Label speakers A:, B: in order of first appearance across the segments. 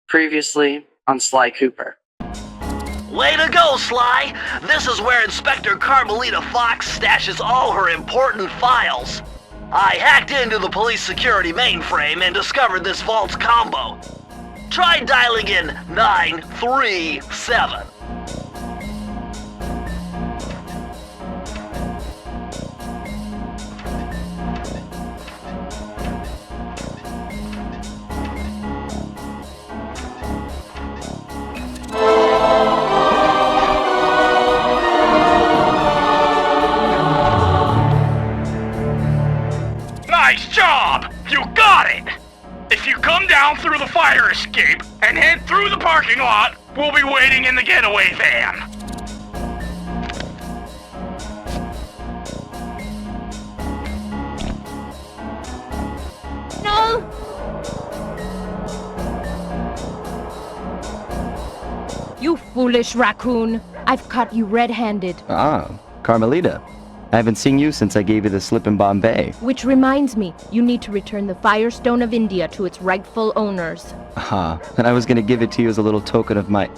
A: Previously on Sly Cooper.
B: Way to go, Sly! This is where Inspector Carmelita Fox stashes all her important files. I hacked into the police security mainframe and discovered this vault's combo. Try dialing in 937.
C: Nice job! You got it! If you come down through the fire escape and head through the parking lot, we'll be waiting in the getaway van.
D: No! You foolish raccoon! I've caught you red-handed.
E: Ah, Carmelita. I haven't seen you since I gave you the slip in Bombay.
D: Which reminds me, you need to return the Firestone of India to its rightful owners.
E: And I was gonna give it to you as a little token of my...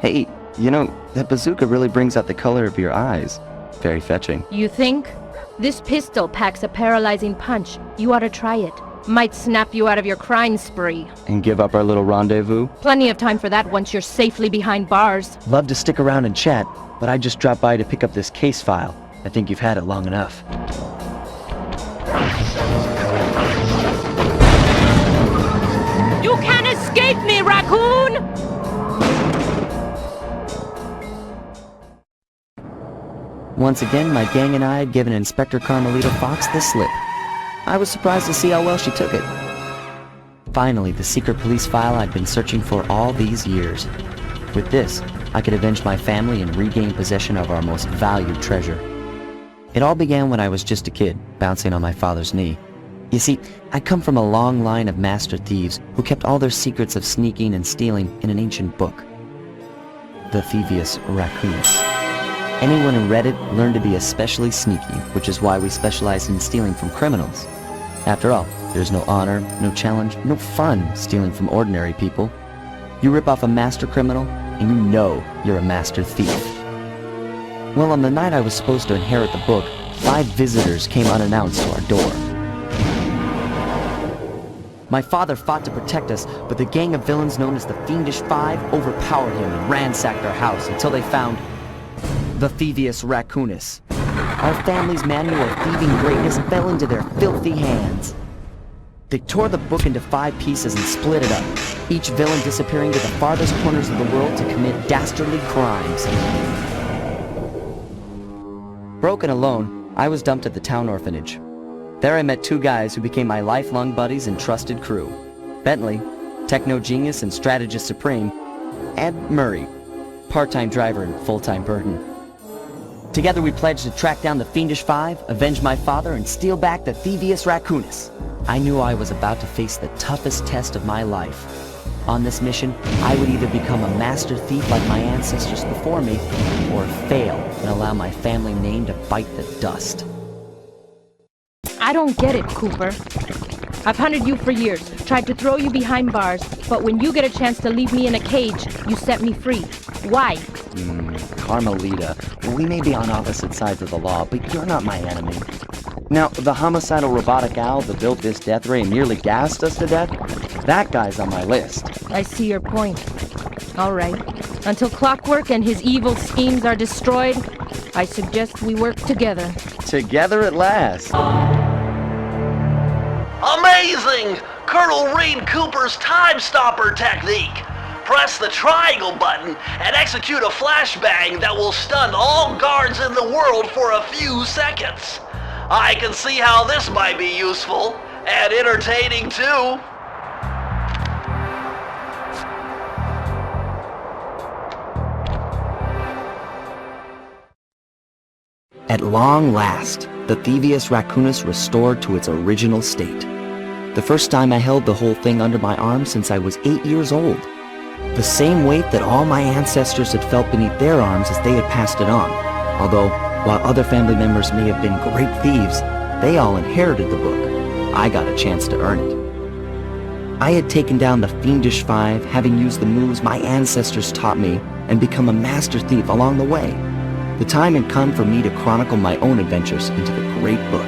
E: Hey, you know, that bazooka really brings out the color of your eyes. Very fetching.
D: You think? This pistol packs a paralyzing punch. You ought to try it. Might snap you out of your crime spree.
E: And give up our little rendezvous?
D: Plenty of time for that once you're safely behind bars.
E: Love to stick around and chat, but I just dropped by to pick up this case file. I think you've had it long enough.
D: You can't escape me, raccoon!
E: Once again, my gang and I had given Inspector Carmelita Fox the slip. I was surprised to see how well she took it. Finally, the secret police file I'd been searching for all these years. With this, I could avenge my family and regain possession of our most valued treasure. It all began when I was just a kid, bouncing on my father's knee. You see, I come from a long line of master thieves who kept all their secrets of sneaking and stealing in an ancient book. The Thieves Raccoons. Anyone who read it learned to be especially sneaky, which is why we specialize in stealing from criminals. After all, there's no honor, no challenge, no fun stealing from ordinary people. You rip off a master criminal, and you know you're a master thief. Well, on the night I was supposed to inherit the book, 5 visitors came unannounced to our door. My father fought to protect us, but the gang of villains known as the Fiendish Five overpowered him and ransacked our house until they found the Thieves Raccoonus. Our family's manual of thieving greatness fell into their filthy hands. They tore the book into 5 pieces and split it up, each villain disappearing to the farthest corners of the world to commit dastardly crimes. Broken alone, I was dumped at the town orphanage. There I met 2 guys who became my lifelong buddies and trusted crew. Bentley, techno genius and strategist supreme, and Murray, part-time driver and full-time burden. Together we pledged to track down the Fiendish Five, avenge my father, and steal back the Thieves Raccoonus. I knew I was about to face the toughest test of my life. On this mission, I would either become a master thief like my ancestors before me, or fail and allow my family name to bite the dust.
D: I don't get it, Cooper. I've hunted you for years, tried to throw you behind bars, but when you get a chance to leave me in a cage, you set me free. Why?
E: Carmelita, we may be on opposite sides of the law, but you're not my enemy. Now, the homicidal robotic owl that built this death ray and nearly gassed us to death, that guy's on my list.
D: I see your point. All right. Until Clockwork and his evil schemes are destroyed, I suggest we work together.
E: Together at last.
B: Amazing! Colonel Reed Cooper's time stopper technique. Press the triangle button and execute a flashbang that will stun all guards in the world for a few seconds. I can see how this might be useful and entertaining too.
E: At long last, the Thieves Raccoonus restored to its original state. The first time I held the whole thing under my arm since I was 8 years old. The same weight that all my ancestors had felt beneath their arms as they had passed it on. Although, while other family members may have been great thieves, they all inherited the book. I got a chance to earn it. I had taken down the Fiendish Five, having used the moves my ancestors taught me, and become a master thief along the way. The time had come for me to chronicle my own adventures into the great book.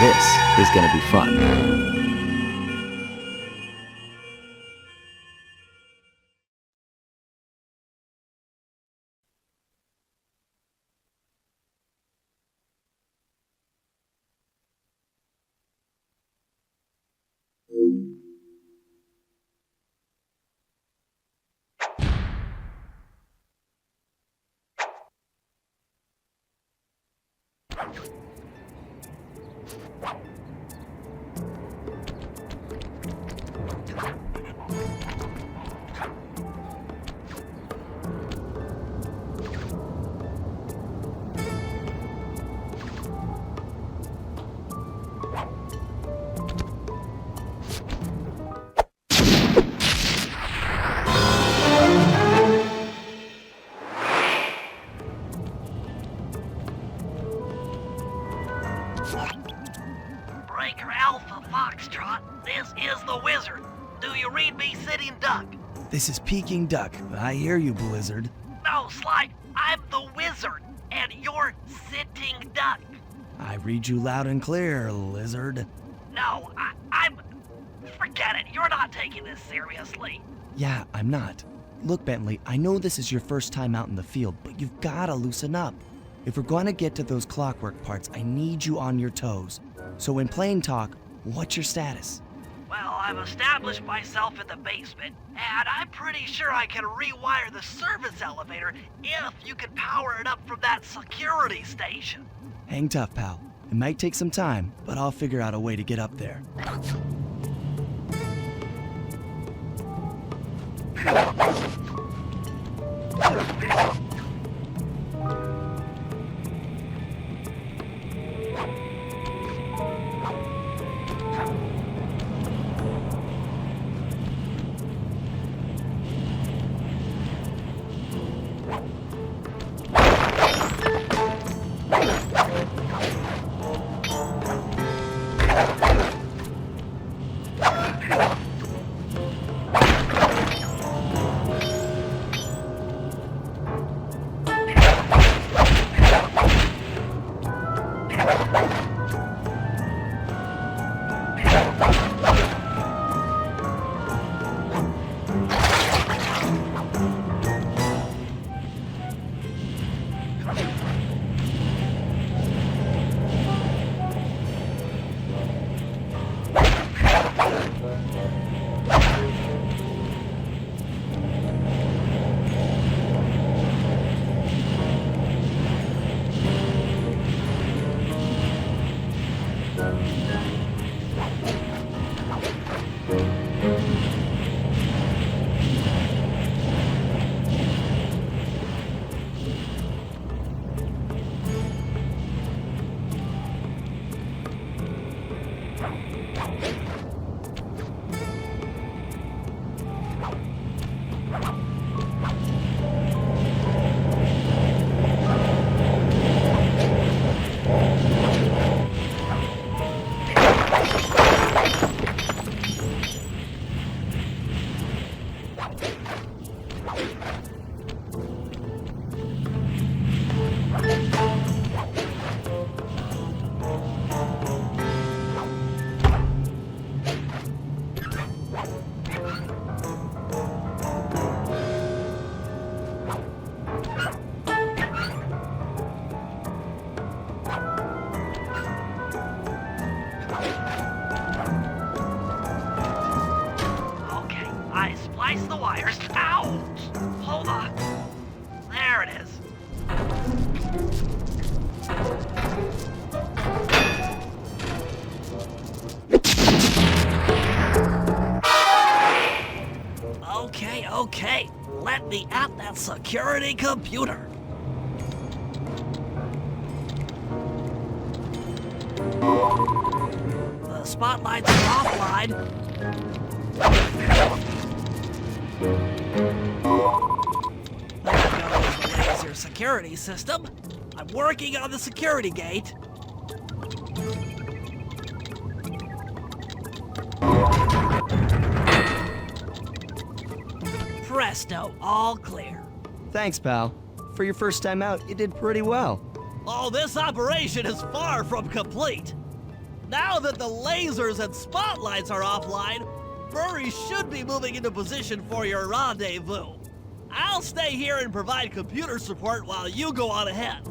E: This is gonna be fun.
B: Breaker Alpha Foxtrot, this is the Wizard. Do you read me, Sitting Duck?
F: This is Peking Duck. I hear you, Blizzard.
B: No, Sly, I'm the Wizard, and you're Sitting Duck.
F: I read you loud and clear, Lizard.
B: No, I'm... Forget it, you're not taking this seriously.
F: Yeah, I'm not. Look, Bentley, I know this is your first time out in the field, but you've gotta loosen up. If we're gonna get to those clockwork parts, I need you on your toes. So in plain talk, what's your status?
B: Well, I've established myself in the basement, and I'm pretty sure I can rewire the service elevator if you can power it up from that security station.
F: Hang tough, pal. It might take some time, but I'll figure out a way to get up there.
B: Slice the wires. Ouch! Hold on. There it is. Okay. Let me at that security computer. The spotlights are offline. There goes the laser security system. I'm working on the security gate. Presto, all clear.
F: Thanks, pal. For your first time out, you did pretty well.
B: Oh, this operation is far from complete. Now that the lasers and spotlights are offline, Murray should be moving into position for your rendezvous. I'll stay here and provide computer support while you go on ahead.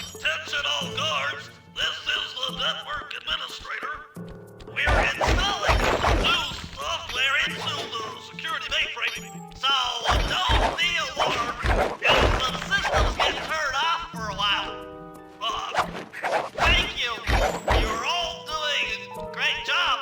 G: Attention all guards, this is the network administrator. We're installing new software into the security mainframe, so don't be alarmed if the systems get turned off for a while. Thank you. You're all doing a great job.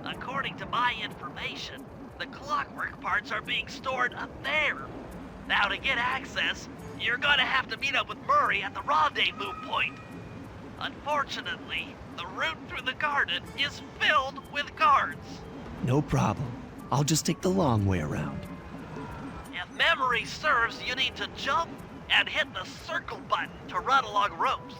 G: According to my information, the clockwork parts are being stored up there. Now to get access, you're gonna have to meet up with Murray at the rendezvous point. Unfortunately, the route through the garden is filled with guards.
F: No problem. I'll just take the long way around.
B: If memory serves, you need to jump and hit the circle button to run along ropes.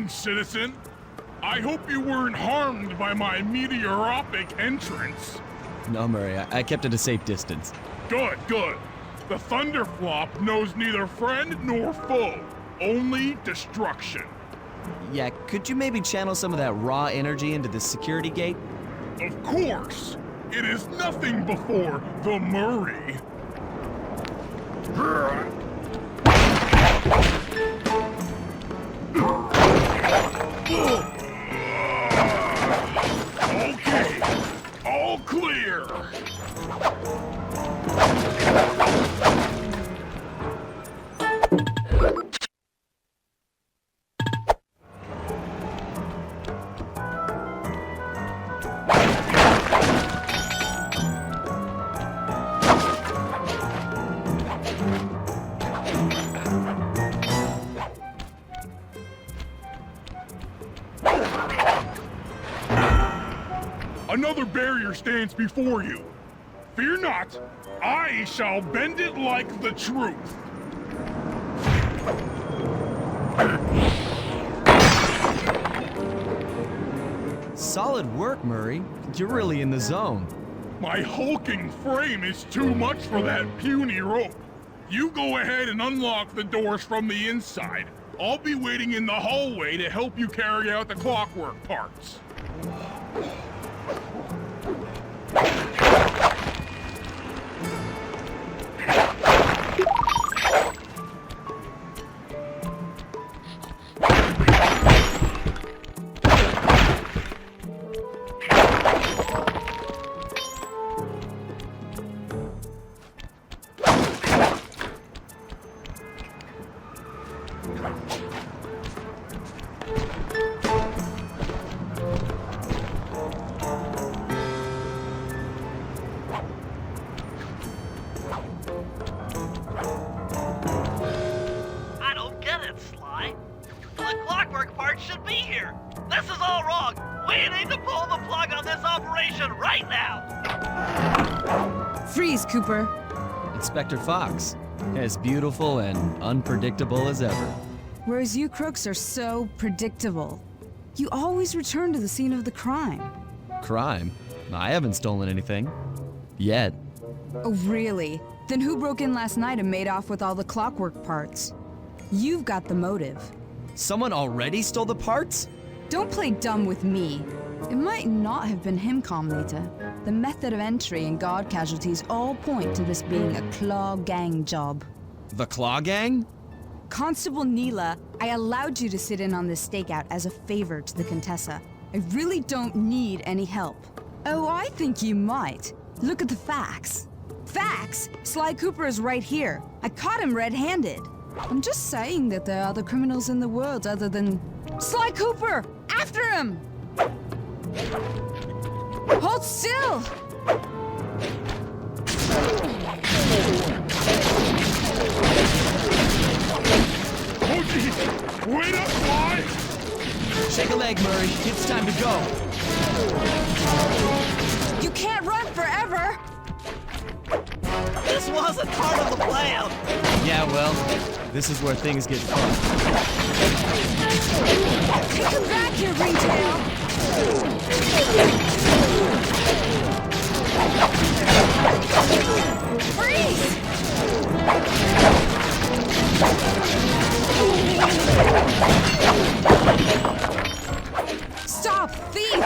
C: Greetings, citizen. I hope you weren't harmed by my meteoropic entrance.
F: No, Murray, I kept at a safe distance.
C: Good, good. The Thunderflop knows neither friend nor foe, only destruction.
F: Yeah, could you maybe channel some of that raw energy into the security gate?
C: Of course, it is nothing before the Murray. Okay, all clear. Another barrier stands before you. Fear not, I shall bend it like the truth.
F: Solid work, Murray. You're really in the zone.
C: My hulking frame is too much for that puny rope. You go ahead and unlock the doors from the inside. I'll be waiting in the hallway to help you carry out the clockwork parts.
G: I don't get it, Sly. The clockwork parts should be here. This is all wrong. We need to pull the plug on this operation right now.
H: Freeze, Cooper.
F: Inspector Fox, as beautiful and unpredictable as ever.
H: Whereas you crooks are so predictable. You always return to the scene of the crime.
F: Crime? I haven't stolen anything. Yet.
H: Oh, really? Then who broke in last night and made off with all the clockwork parts? You've got the motive.
F: Someone already stole the parts?
H: Don't play dumb with me. It might not have been him, Carmelita. The method of entry and guard casualties all point to this being a Claw Gang job.
F: The Claw Gang?
H: Constable Neela, I allowed you to sit in on this stakeout as a favor to the Contessa. I really don't need any help. Oh, I think you might. Look at the facts. Facts? Sly Cooper is right here. I caught him red-handed. I'm just saying that there are other criminals in the world other than... Sly Cooper! After him! Hold still!
C: Oh, geez. Wait up, Sly!
F: Shake a leg, Murray. It's time to go.
H: You can't run forever!
G: This wasn't part of the plan.
F: Yeah, well, this is where things get fun.
H: Take him back here, Ringtail! Freeze! Stop, thief!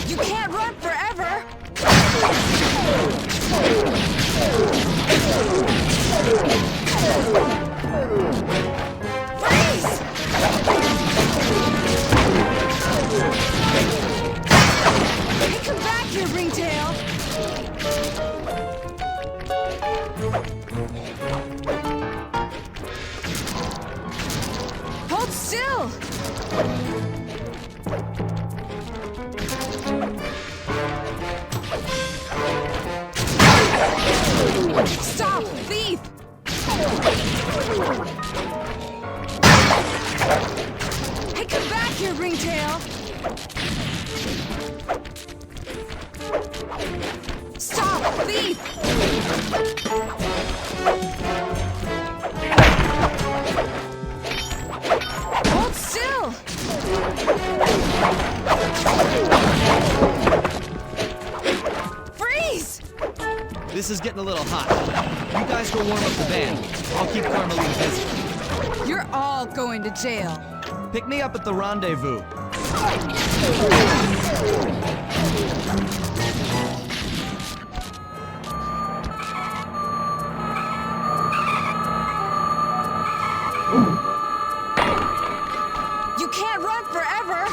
H: You can't run forever! Freeze! Hey, come back here, Ringtail! Hold still! Stop, thief! Hey, come back here, Ringtail! Stop! thief! Hold still! Freeze!
F: This is getting a little hot. You guys go warm up the van. I'll keep Carmelita busy.
H: You're all going to jail.
F: Pick me up at the rendezvous.
H: You can't run forever!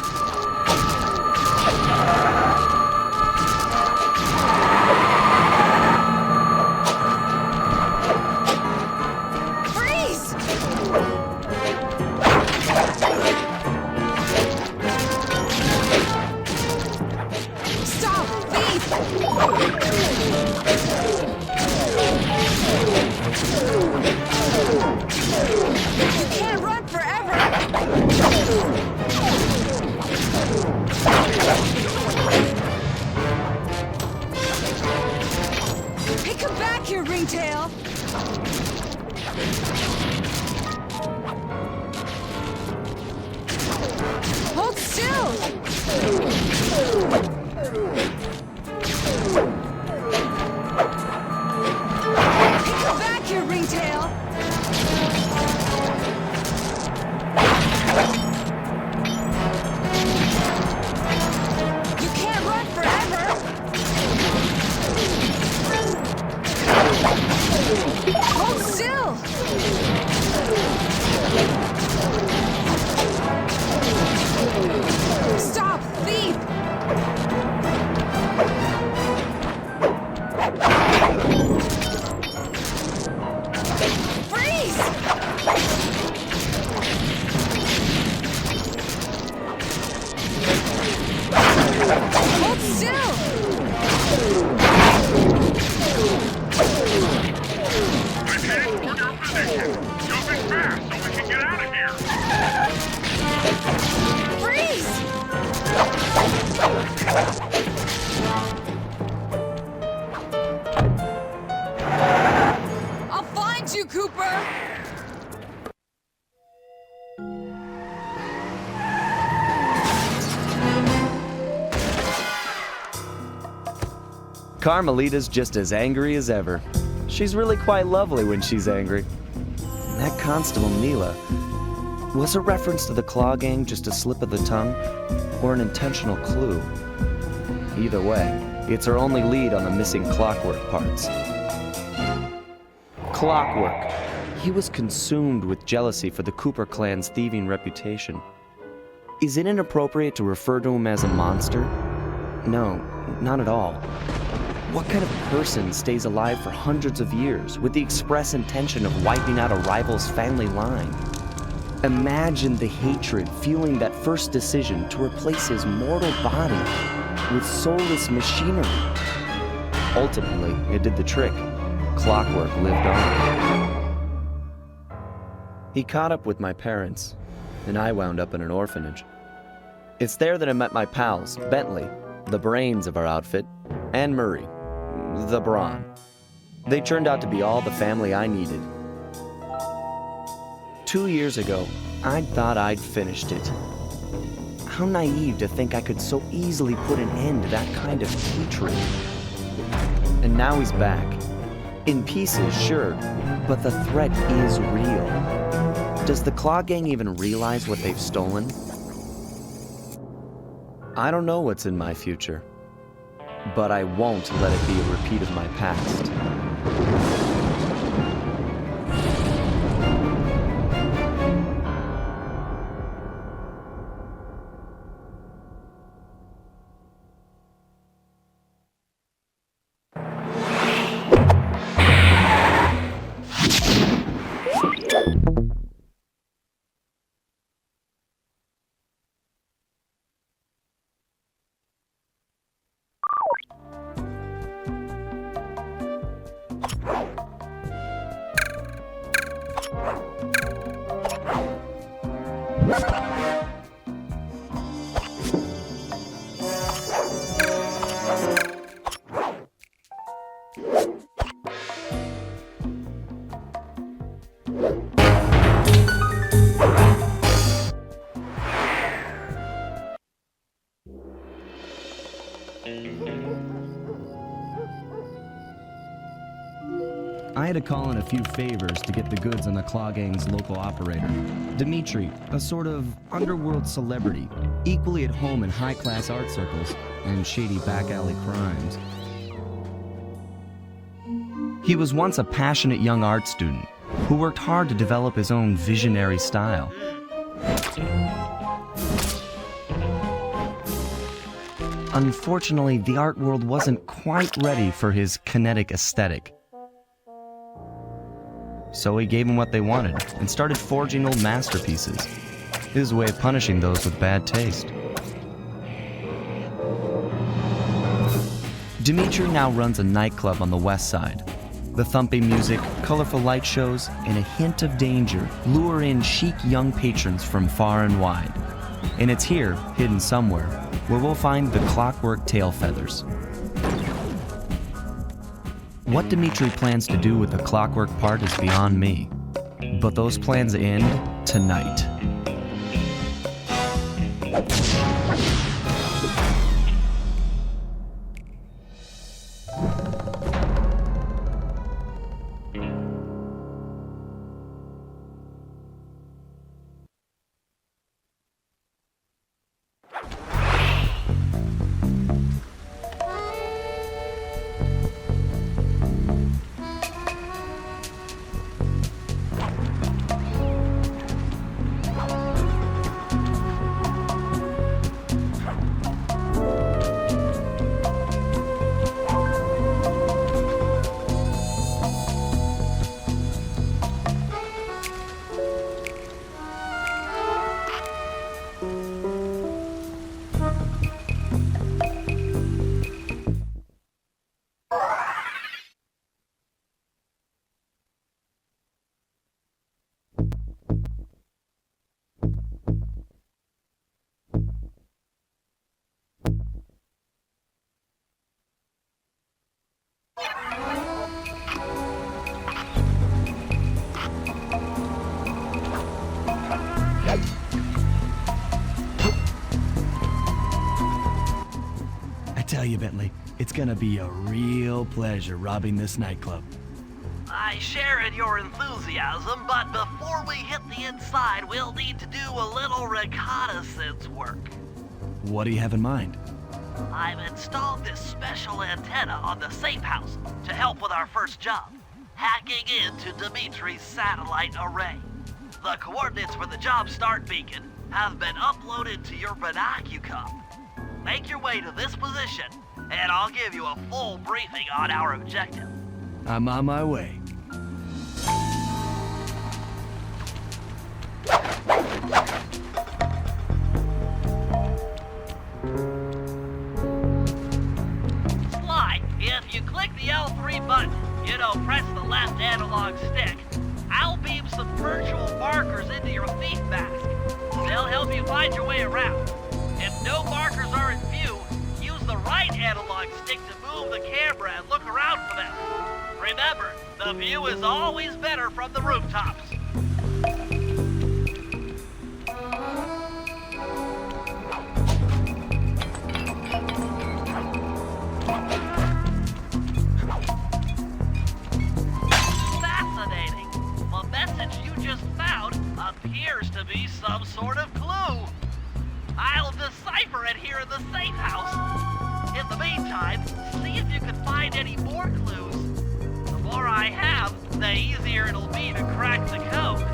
H: Freeze! Stop, thief! You can't run forever! Hey, come back here, Ringtail! Hold still! Hey, come back here, Ringtail! You can't run forever! Hold still! Stop, thief! Freeze! Hold still!
C: I'm heading toward your position. Jumping fast so we can get out of here.
H: Freeze! I'll find you, Cooper!
E: Carmelita's just as angry as ever. She's really quite lovely when she's angry. That Constable Neela, was a reference to the Claw Gang just a slip of the tongue, or an intentional clue? Either way, it's our only lead on the missing Clockwork parts. Clockwork. He was consumed with jealousy for the Cooper clan's thieving reputation. Is it inappropriate to refer to him as a monster? No, not at all. What kind of person stays alive for hundreds of years with the express intention of wiping out a rival's family line? Imagine the hatred fueling that first decision to replace his mortal body with soulless machinery. Ultimately, it did the trick. Clockwork lived on. He caught up with my parents, and I wound up in an orphanage. It's there that I met my pals, Bentley, the brains of our outfit, and Murray, the brawn. They turned out to be all the family I needed. 2 years ago, I thought I'd finished it. How naive to think I could so easily put an end to that kind of hatred. And now he's back. In pieces, sure, but the threat is real. Does the Claw Gang even realize what they've stolen? I don't know what's in my future, but I won't let it be a repeat of my past.
F: I had to call in a few favors to get the goods on the Claw Gang's local operator, Dimitri, a sort of underworld celebrity, equally at home in high-class art circles and shady back-alley crimes. He was once a passionate young art student who worked hard to develop his own visionary style. Unfortunately, the art world wasn't quite ready for his kinetic aesthetic. So he gave them what they wanted and started forging old masterpieces. His way of punishing those with bad taste. Dimitri now runs a nightclub on the west side. The thumping music, colorful light shows, and a hint of danger lure in chic young patrons from far and wide. And it's here, hidden somewhere, where we'll find the clockwork tail feathers. What Dimitri plans to do with the clockwork part is beyond me. But those plans end tonight. Tell you, Bentley, it's gonna be a real pleasure robbing this nightclub.
G: I share in your enthusiasm, but before we hit the inside, we'll need to do a little reconnaissance work.
F: What do you have in mind?
G: I've installed this special antenna on the safe house to help with our first job, hacking into Dimitri's satellite array. The coordinates for the job start beacon have been uploaded to your binocucom. Make your way to this position, and I'll give you a full briefing on our objective.
F: I'm on my way.
G: Sly, if you click the L3 button, press the left analog stick, I'll beam some virtual markers into your thief mask. They'll help you find your way around. If no markers are in view, use the right analog stick to move the camera and look around for them. Remember, the view is always better from the rooftops. Fascinating. The message you just found appears to be some sort of clue. I'll decipher it here in the safe house. In the meantime, see if you can find any more clues. The more I have, the easier it'll be to crack the code.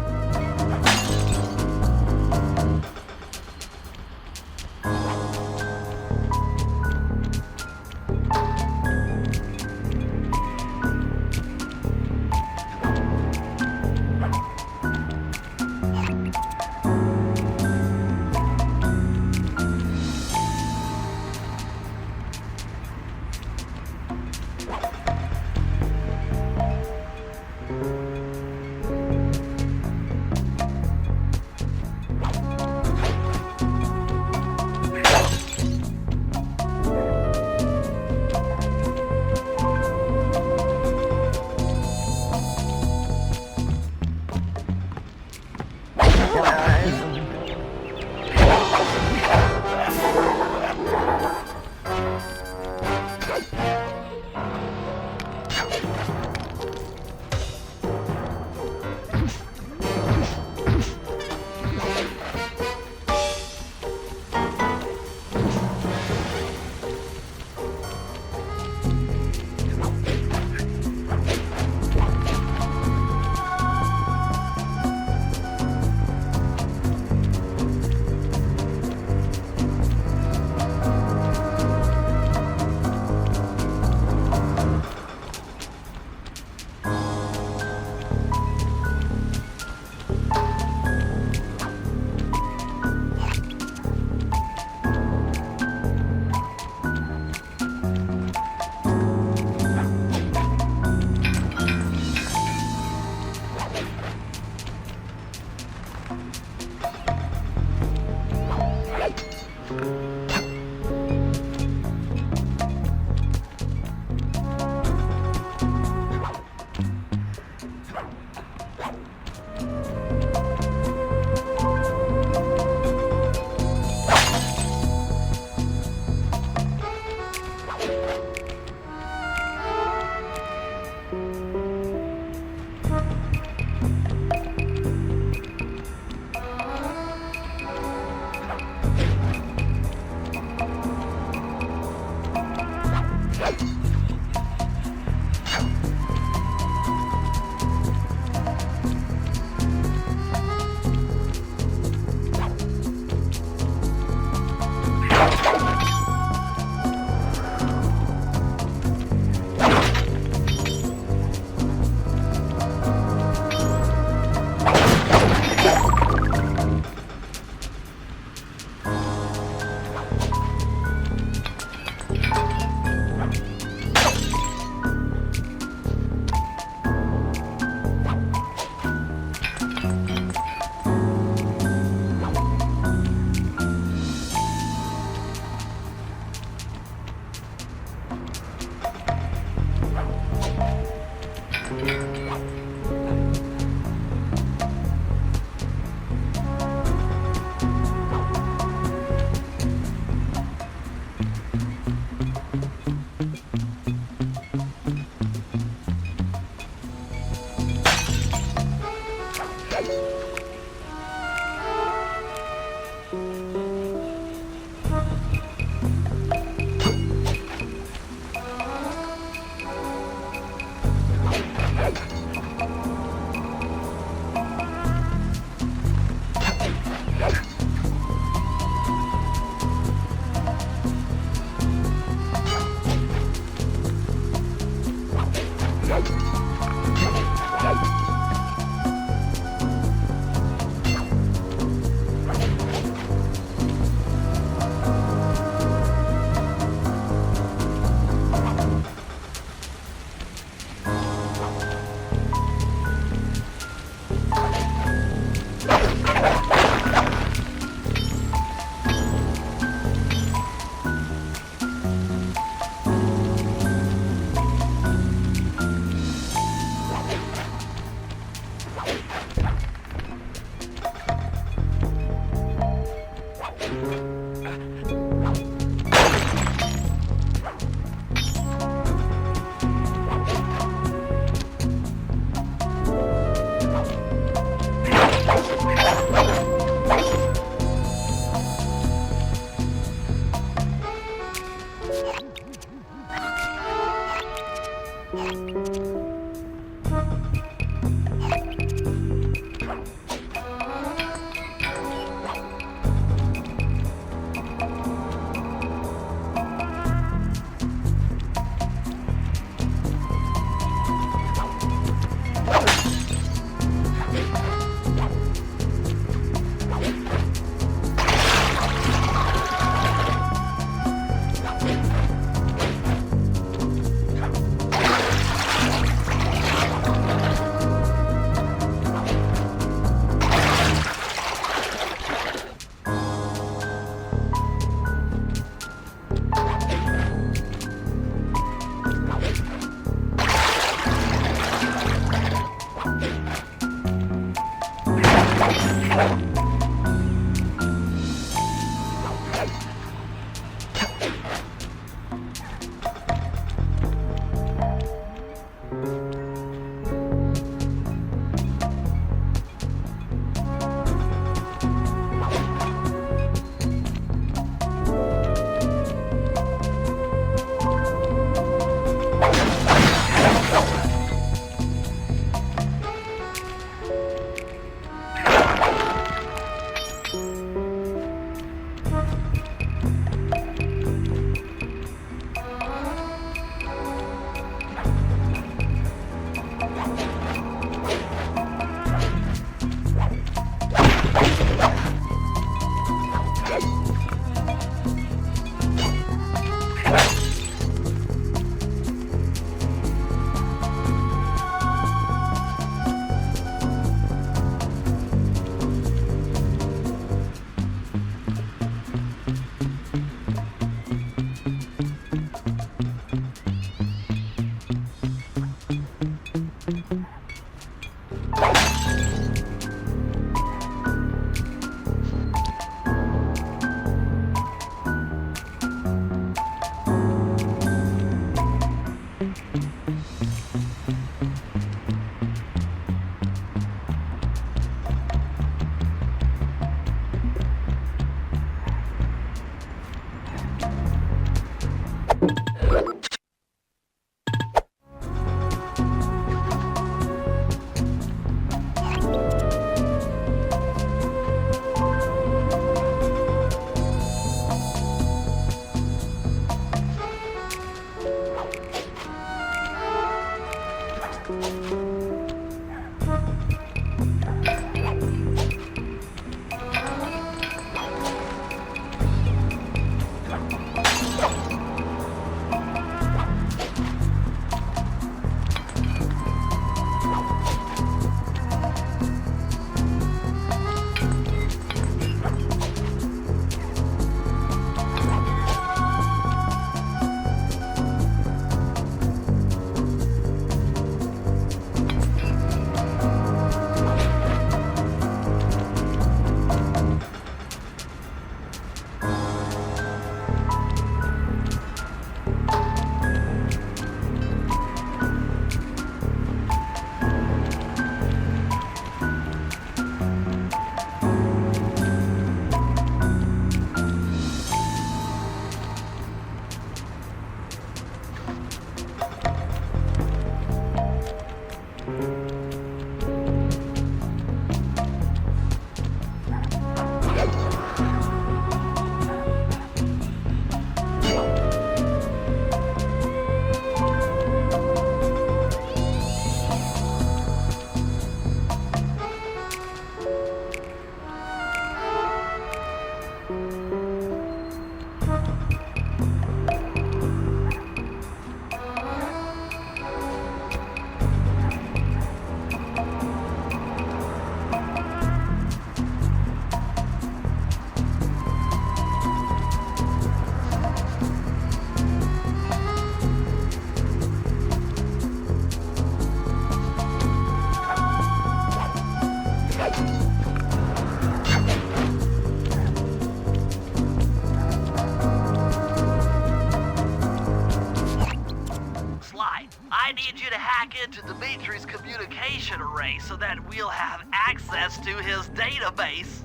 G: location array so that we'll have access to his database.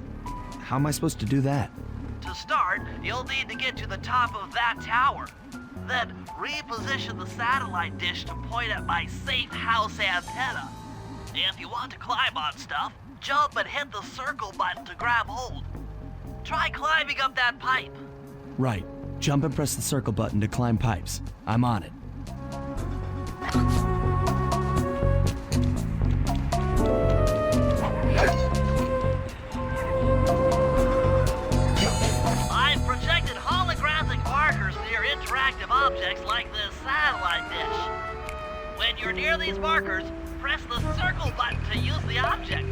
F: How am I supposed to do that?
G: To start, you'll need to get to the top of that tower. Then reposition the satellite dish to point at my safe house antenna. If you want to climb on stuff, jump and hit the circle button to grab hold. Try climbing up that pipe.
F: Right. Jump and press the circle button to climb pipes. I'm on it.
G: I've projected holographic markers near interactive objects like this satellite dish. When you're near these markers, press the circle button to use the object.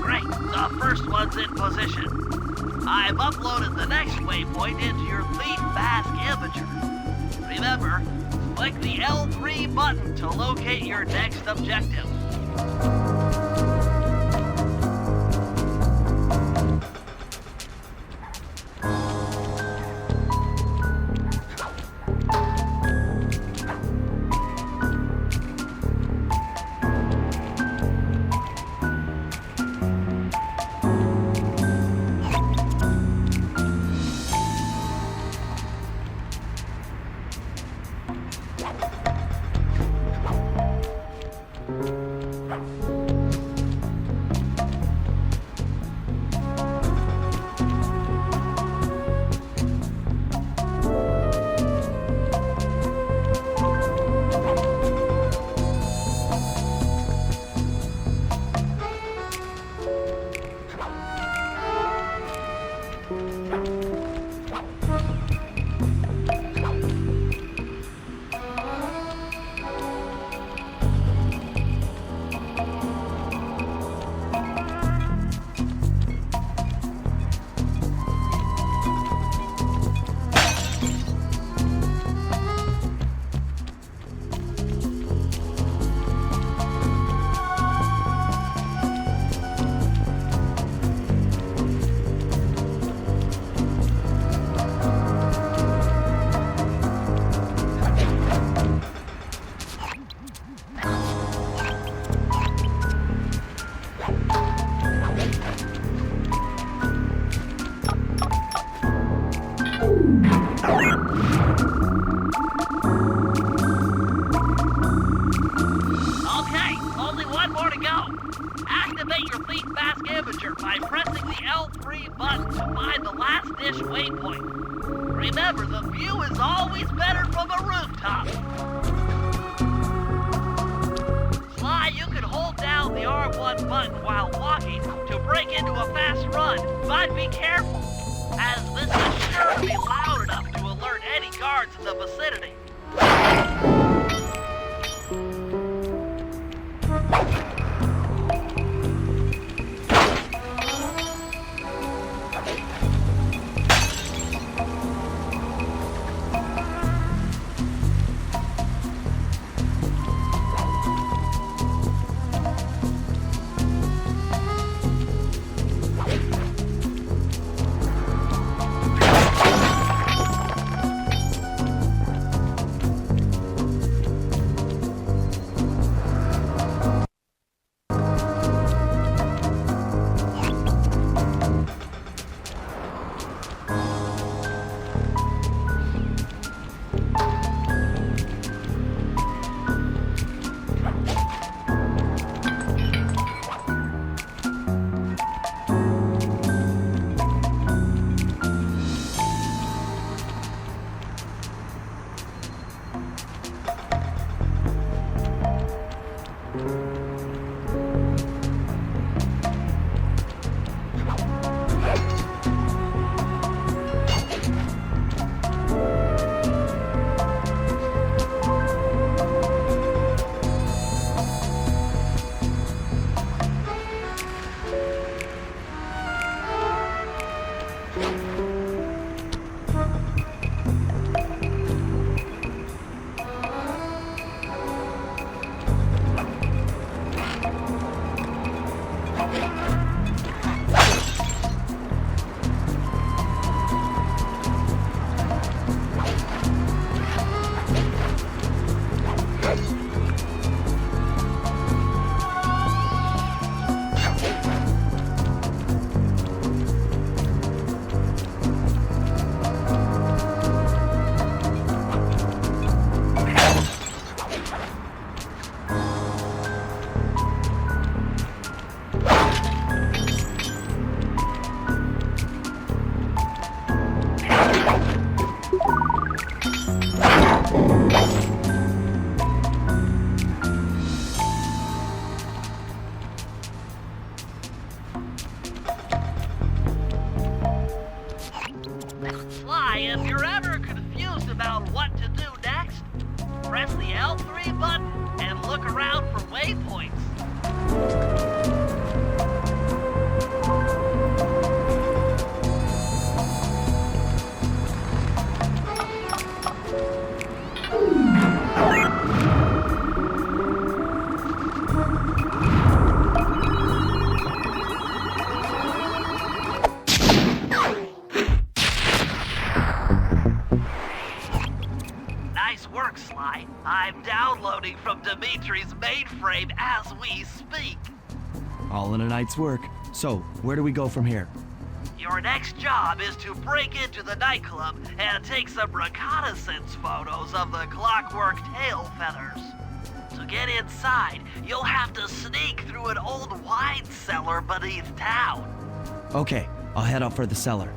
G: Great, the first one's in position. I've uploaded the next waypoint into your Thief Mask imager. Remember, click the L3 button to locate your next objective. Okay, only one more to go. Activate your Thief Mask imager by pressing the L3 button to find the last dish waypoint. Remember, the view is always better from a rooftop. Sly, you can hold down the R1 button while walking to break into a fast run, but be careful, as this is sure to be loud enough to alert any guards in the vicinity. If you're ever confused about what to do next, press the L3 button and look around for waypoints. Nice work, Sly. I'm downloading from Dimitri's mainframe as we speak.
F: All in a night's work. So, where do we go from here?
G: Your next job is to break into the nightclub and take some reconnaissance photos of the clockwork tail feathers. To get inside, you'll have to sneak through an old wine cellar beneath town.
F: Okay, I'll head out for the cellar.